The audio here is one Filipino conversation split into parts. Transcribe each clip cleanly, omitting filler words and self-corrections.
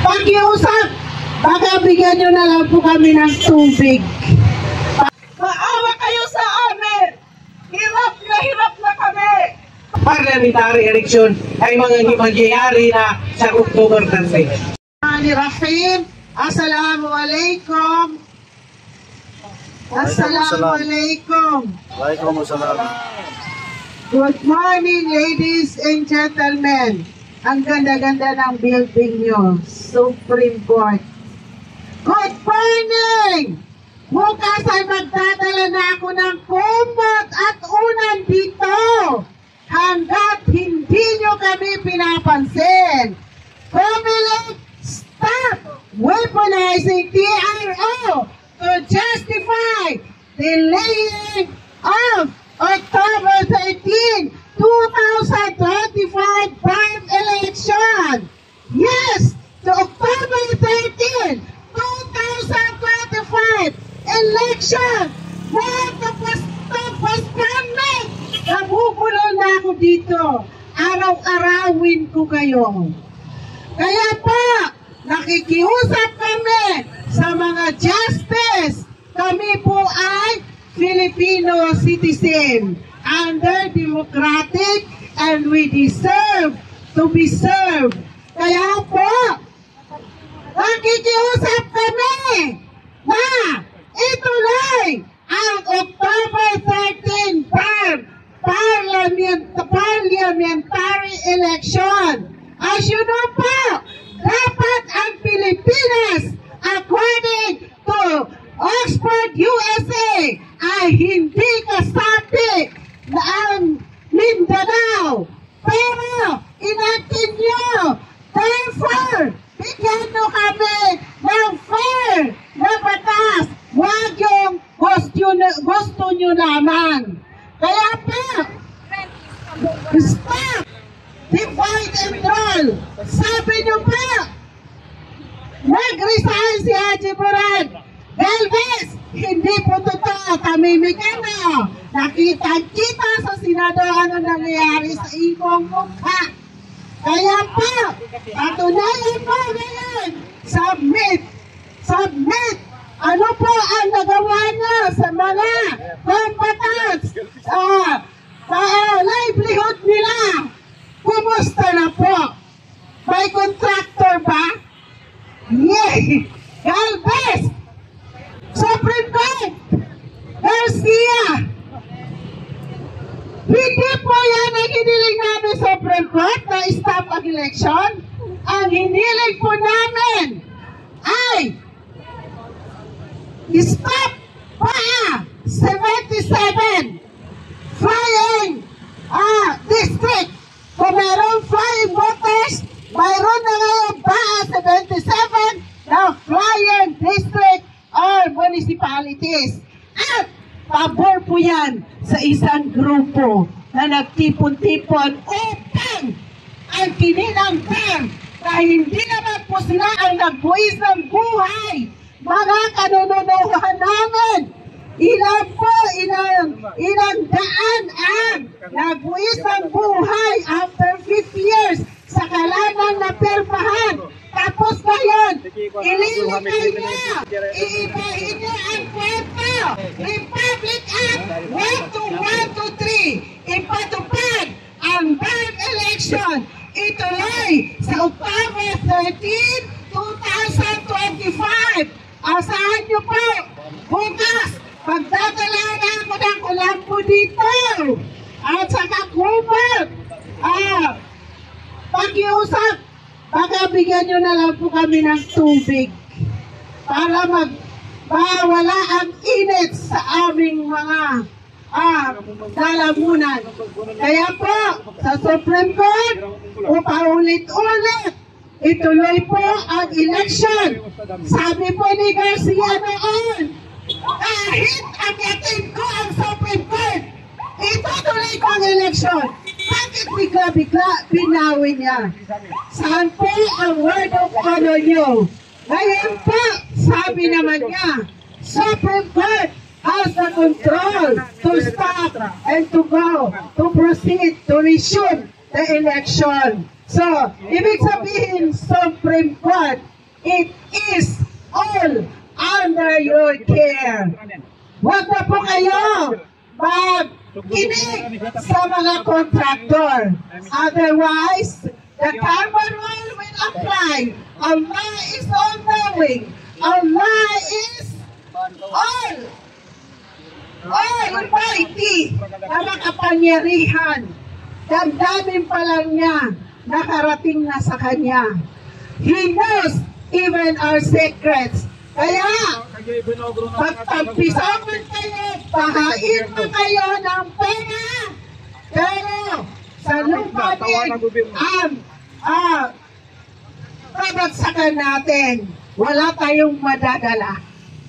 pakiusap, baka bigyan nyo na lang po kami ng tubig. Maawa kayo sa amin. Hirap na kami. Parliamentary election ay mangyayari na sa October 13. Rahim, Assalamualaikum. Assalamualaikum. Waalaikumsalam. Good morning, ladies and gentlemen. Ang ganda-ganda ng building nyo, Supreme Court. Good morning! Bukas ay magdadala na ako ng kumot at unan dito hanggat hindi nyo kami pinapansin. Comelec, stop weaponizing TRO to justify delaying of October 13, 2025 prime election. Yes, to October 13, 2025 election. What the postponement? Nabubulo na ako dito. Araw-arawin ko kayo. Kaya po, nakikiusap kami sa mga justice. Kami po ay Filipino citizen under democratic and we deserve to be served. Kaya po, nakikiusap kami na ituloy ang October 13 parliamentary election. As you know po, dapat ang Pilipinas, according to Oxford, USA, ay hindi kasapi na ang Mindanao. Pero, inatin nyo. Therefore, bigyan nyo kami ng fair na batas. Huwag yung gusto nyo naman. Kaya pa, stop divide and rule. Sabi nyo pa, nag-resign si Haji Murad Galvez. Hindi po totoo, tamimikan na. Nakita-kita sa Senado ano nangyayari sa ibong mukha. Kaya po, patunayan po ngayon, submit. Ano po ang nagawa niya sa mga combatants, livelihood nila? Kumusta na po? May contractor ba? Yay! Galvez! Supreme Court! Garcia! Hindi po yan ang hiniling namin sa Supreme Court na stop ang election. Ang hiniling po namin ay stop pa 77 flying district. Kung mayroong flying voters, mayroon na ngayon pa 77 na flying district or municipalities. At pabor po yan sa isang grupo na nagtipon-tipon upang ang kinilang term na hindi naman po sila ang nagbuwis ng buhay. Mga kanununuhan namin, ilang daan ang nagbuwis ng buhay after 50 years sa kalanang na perpahan. Tapos ngayon, ililigay niya, iibahin niya ang kwento. Republic Act 12123, ipatupad ang bond election. Ituloy sa October 13, 2025. Asahan niyo po, bukas, pagdadala na ako ng kulampo dito. At saka kumot. Pakiusap, baka bigyan nyo na lang po kami ng tubig para mawala ang init sa aming mga lalamunan. Kaya po, sa Supreme Court, upaulit-ulit, ituloy po ang election. Sabi po ni Garcia noon, kahit akitin ko ang Supreme Court, itutuloy ko ang election. Bakit bigla-bigla binawi niya? Saan po ang word of honor nyo? Ngayon po, sabi naman niya, Supreme Court has the control to stop and to go, to proceed, to resume the election. So, ibig sabihin, Supreme Court, it is all under your care. Huwag na po kayo mag-kinig sa mga contractor. Otherwise, the karma rule will apply. Allah is all-knowing. Allah is almighty na makapangyarihan. Damdamin pa lang niya, nakarating na sa Kanya. He knows even our secrets. Kaya, pagtampisaman kayo, pahain mo kayo ng pera. Pero, sa lupa din, pabagsakan natin, wala tayong madadala.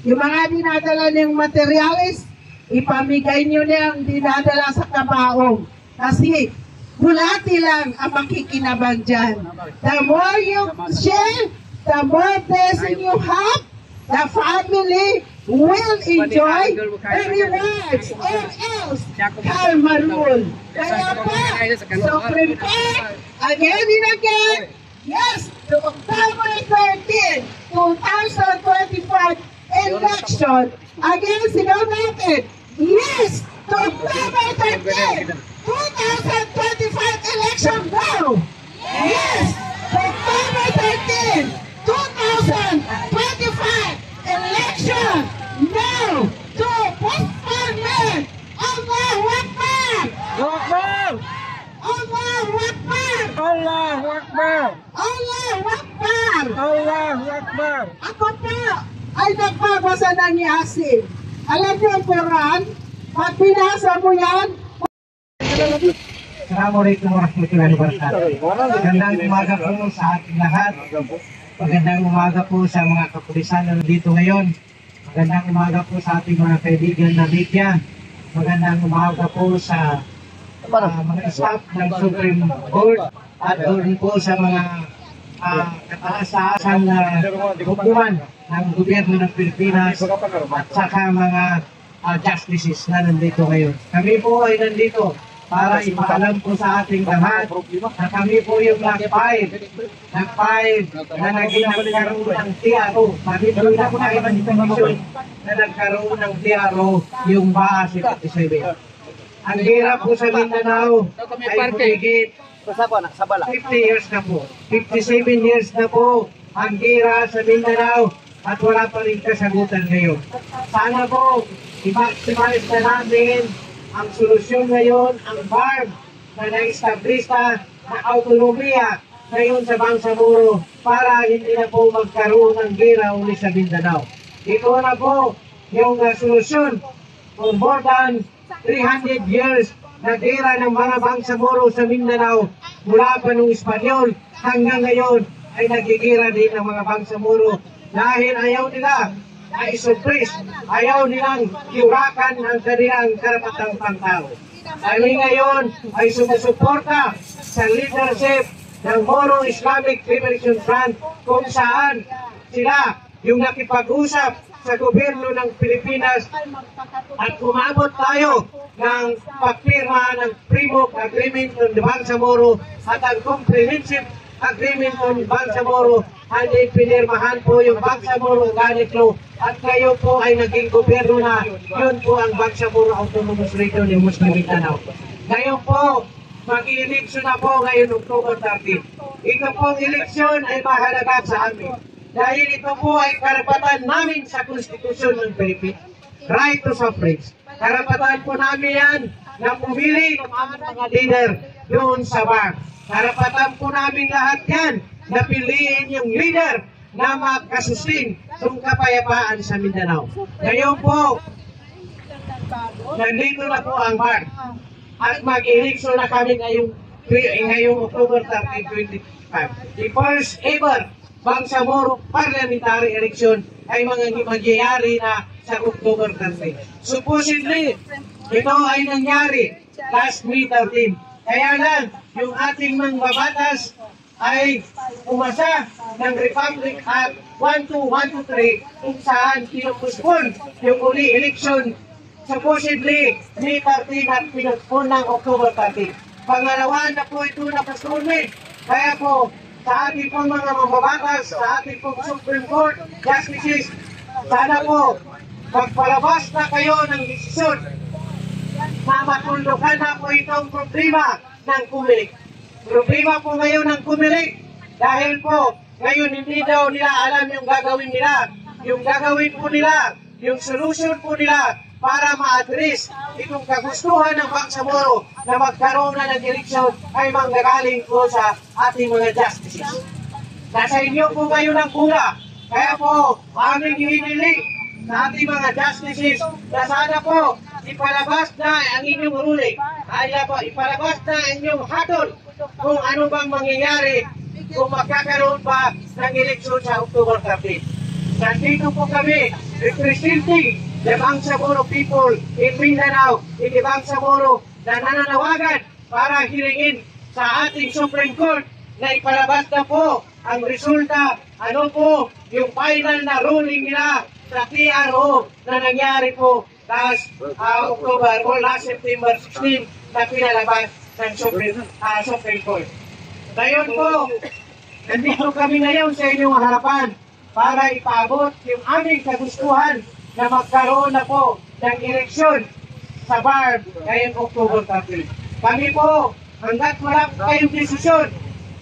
Yung mga dinadala niyang materialis, ipamigay niyo niyang dinadala sa kabaong. Kasi, bulati lang ang makikinabang dyan. The more you share, the more blessing you have, the family will enjoy the rewards or else karma rule. Kaya pa, Supreme Court, again and again, yes, to October 13, 2025 election, again, sigaw natin, yes, to October 13, 2025 election, no! Yes, to October 13, 2025 election, no! To postponement, Allahu Akbar! Allahu Akbar! Allahu Akbar! Allahu Akbar! Allahu Akbar! Ako po ay nagbabasa ng Yasin. Alam niyo ang Quran? Pag binasa mo yan, Assalamualaikum warahmatullahi wabarakatuh. Magandang umaga po sa ating lahat. Magandang umaga po sa mga kapulisan na nandito ngayon. Magandang umaga po sa ating mga kaibigan na media. Magandang umaga po sa mga staff ng Supreme Court at doon po sa mga kataas-taasang hukuman ng gobyerno ng Pilipinas at saka mga justices na nandito ngayon. Kami po ay nandito para ipaalam po sa ating lahat na kami po yung nag-5 na naging nagkaroon ng TRO. Kami po yung nag-5 na nagkaroon ng TRO yung BAA 77. Ang hirap po sa Mindanao ay humigit 50 years na po. 57 years na po ang gira sa Mindanao at wala pa rin kasagutan ngayon. Sana po i-maximize na natin ang solusyon ngayon, ang BARM na na-establista na autonomiya ngayon sa Bangsamoro para hindi na po magkaroon ng gira uli sa Mindanao. Ito na po yung solusyon for more than 300 years na gira ng mga Bangsamoro sa Mindanao mula pa nung Espanyol hanggang ngayon ay nagigira din ng mga Bangsamoro dahil ayaw nila ay suppress, ayaw nilang iurakan ang kanilang karapatang pangtao. Kami ngayon ay sumusuporta sa leadership ng Moro Islamic Liberation Front kung saan sila yung nakipag-usap sa gobyerno ng Pilipinas at umabot tayo ng pagpirma ng Primok Agreement ng Bangsamoro at ang Comprehensive Agreement ng Bangsamoro at pinirmahan po yung Bangsamoro Organic Law at kayo po ay naging gobyerno na. Yun po ang Bangsamoro Autonomous Region ng Muslim Mindanao. Ngayon po, mag-eleksyon na po ngayon October 13. Ito pong eleksyon ay mahalaga sa amin. Dahil ito po ay karapatan namin sa konstitusyon ng Pilipinas. Right to suffrage. Karapatan po namin yan na pumili ng mga leader doon sa bar. Karapatan po namin lahat yan na piliin yung leader na makasustain ng kapayapaan sa Mindanao. Ngayon po, nandito na po ang bar. At mag-eleksyon na kami ngayong October 13, 2025. The first ever Bangsamoro parliamentary election ay mangyayari na sa October 13. Supposedly, ito ay nangyari last May 13. Kaya lang, yung ating mga babatas ay umasa ng Republic Act 12123 kung saan pinupuspon yung uli election supposedly May 13 at pinuspon ng October 13. Pangalawa na po ito na postponement Kaya po, sa ating pong mga mambabatas, sa ating pong Supreme Court Justices, sana po, magpalabas na kayo ng desisyon na matuldukan na po itong problema ng Comelec. Problema po ngayon ng Comelec dahil po ngayon hindi daw nila alam yung gagawin nila. Yung gagawin po nila, yung solution po nila para ma-address itong kagustuhan ng Bangsamoro na magkaroon na ng eleksyon ay manggagaling po sa ating mga justices. Nasa inyo po kayo ng pula. Kaya po, aming hinihiling sa ating mga justices na sana po ipalabas na ang inyong ruling. Ipalabas na ang inyong hatol kung ano bang mangyayari kung magkakaroon pa ng eleksyon sa October 13. Nandito po kami representing the Bangsamoro people in Mindanao, in the Bangsamoro na nananawagan para hilingin sa ating Supreme Court na ipalabas na po ang resulta, ano po yung final na ruling nila sa TRO na nangyari po last October o last September 16 na pinalabas ng Supreme Court. Ngayon po, nandito kami ngayon sa inyong harapan para ipaabot yung aming kagustuhan na magkaroon na po ng eleksyon sa BARB ngayong October 13. Kami po, hanggat wala kayong desisyon,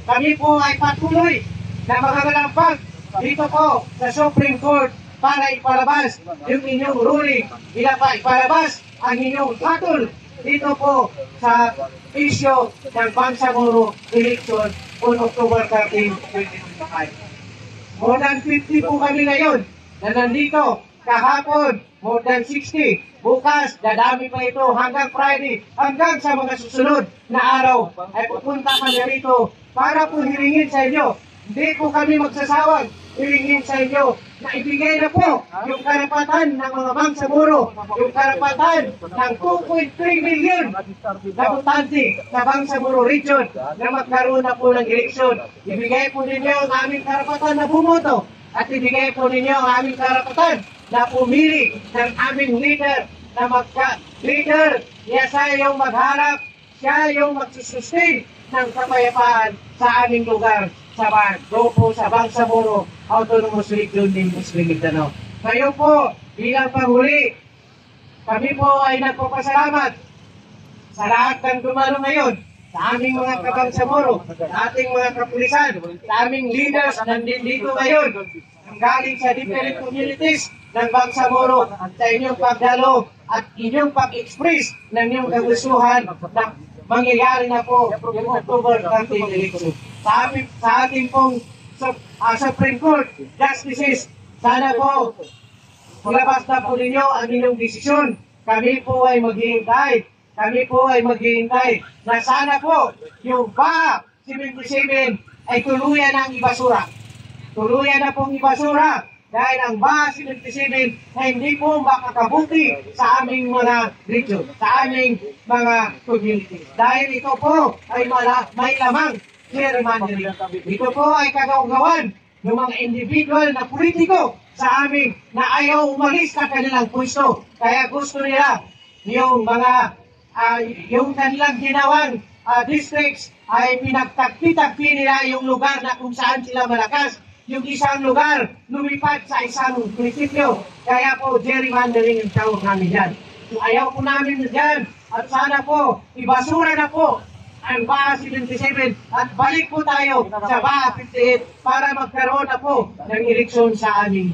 kami po ay patuloy na magagalampag dito po sa Supreme Court para ipalabas yung inyong ruling, ipalabas ang inyong hatol dito po sa isyo ng Bangsamoro election on October 13, 2025. More than 50 po kami ngayon na nandito. Kahapon, more than 60. Bukas, dadami pa ito hanggang Friday, hanggang sa mga susunod na araw ay pupunta kami rito para po hilingin sa inyo. Hindi po kami magsasawang hilingin sa inyo na ibigay na po yung karapatan ng mga Bangsamoro, yung karapatan ng 2.3 million na botante sa Bangsamoro region na magkaroon na po ng eleksyon. Ibigay po ninyo ang aming karapatan na bumoto at ibigay po ninyo ang aming karapatan na pumili ng aming leader na leader niya siya yung magharap, siya yung magsusustain ng kapayapaan sa aming lugar sa Grupo sa Bangsamoro Autonomous Region ng Muslim Mindanao. Kayo po, bilang panghuli, kami po ay nagpapasalamat sa lahat ng dumalo ngayon, sa aming mga kabangsamoro, sa ating mga kapulisan, sa aming leaders na nandito ngayon, ang galing sa different communities ng Bangsamoro sa inyong pagdalo at inyong pag-express ng inyong kagustuhan na mangyayari na po yung October 13 election. Sa ating pong Supreme Court Justices, sana po ilabas na po ninyo ang inyong desisyon. Kami po ay maghihintay. Kami po ay maghihintay na sana po yung BA 77 ay tuluyan ng ibasura. Tuluyan na pong ibasura dahil ang BA 77 ay hindi po makakabuti sa aming mga region, sa aming mga communities. Dahil ito po ay may lamang gerrymandering. Ito po ay kagawgawan ng mga individual na politiko sa amin na ayaw umalis sa kanilang pwesto. Kaya gusto nila yung mga yung kanilang ginawang districts ay pinagtagpi-tagpi nila yung lugar na kung saan sila malakas. Yung isang lugar lumipat sa isang munisipyo. Kaya po gerrymandering ang tawag namin dyan. So ayaw po namin dyan at sana po ibasura na po ang BA 77 at balik po tayo sa BA 58 para magkaroon na po ng eleksyon sa aming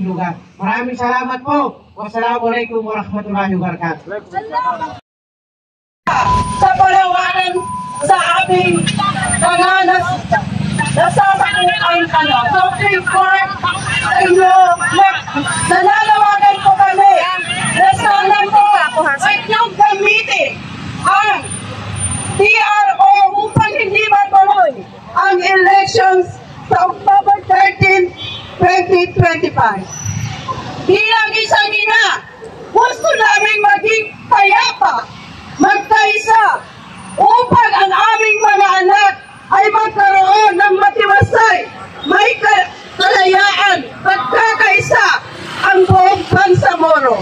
lugar. Maraming salamat po. Wassalamualaikum warahmatullahi wabarakatuh. Sa palawanan sa aming mga nasama ang Supreme Court nananawagan po kami na sana po ay niyong gamitin ang TRO upang hindi matuloy ang elections sa October 13, 2025. Bilang isang ina, gusto namin maging payapa, magkaisa, upang ang aming mga anak ay magkaroon ng matiwasay, may kalayaan, pagkakaisa ang buong Bangsamoro.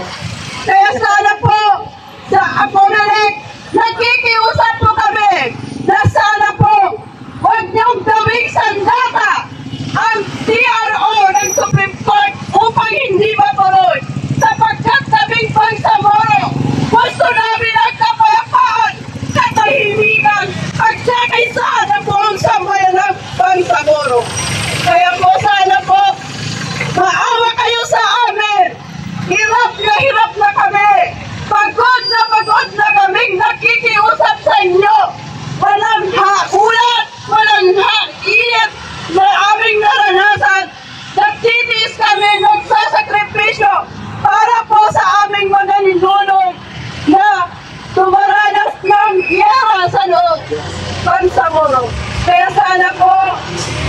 Kaya sana po sa Comelec, nakikiusap po kami na sana po huwag Bangsamoro. Kaya po sana po, maawa kayo sa amin. Hirap na kami. Pagod na kaming nakikiusap sa inyo. Walang ulat, walang init na aming naranasan. Nagtitiis kami, nagsasakripisyo para po sa aming mga ninuno na tumaranas ng iyara sa loob Bangsamoro. Kaya sana po,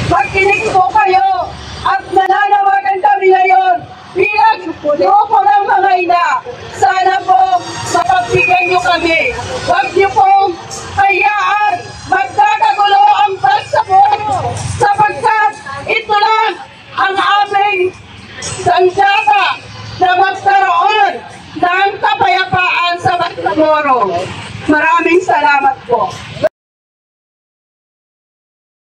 magkinig po kayo at nananawagan kami ngayon bilang grupo ng mga ina. Sana po, mapagbigyan niyo kami. Huwag niyo pong hayaan magkakagulo ang Bangsamoro sapagkat ito lang ang aming sanjata na magkaroon ng kapayapaan sa Bangsamoro. Maraming salamat po.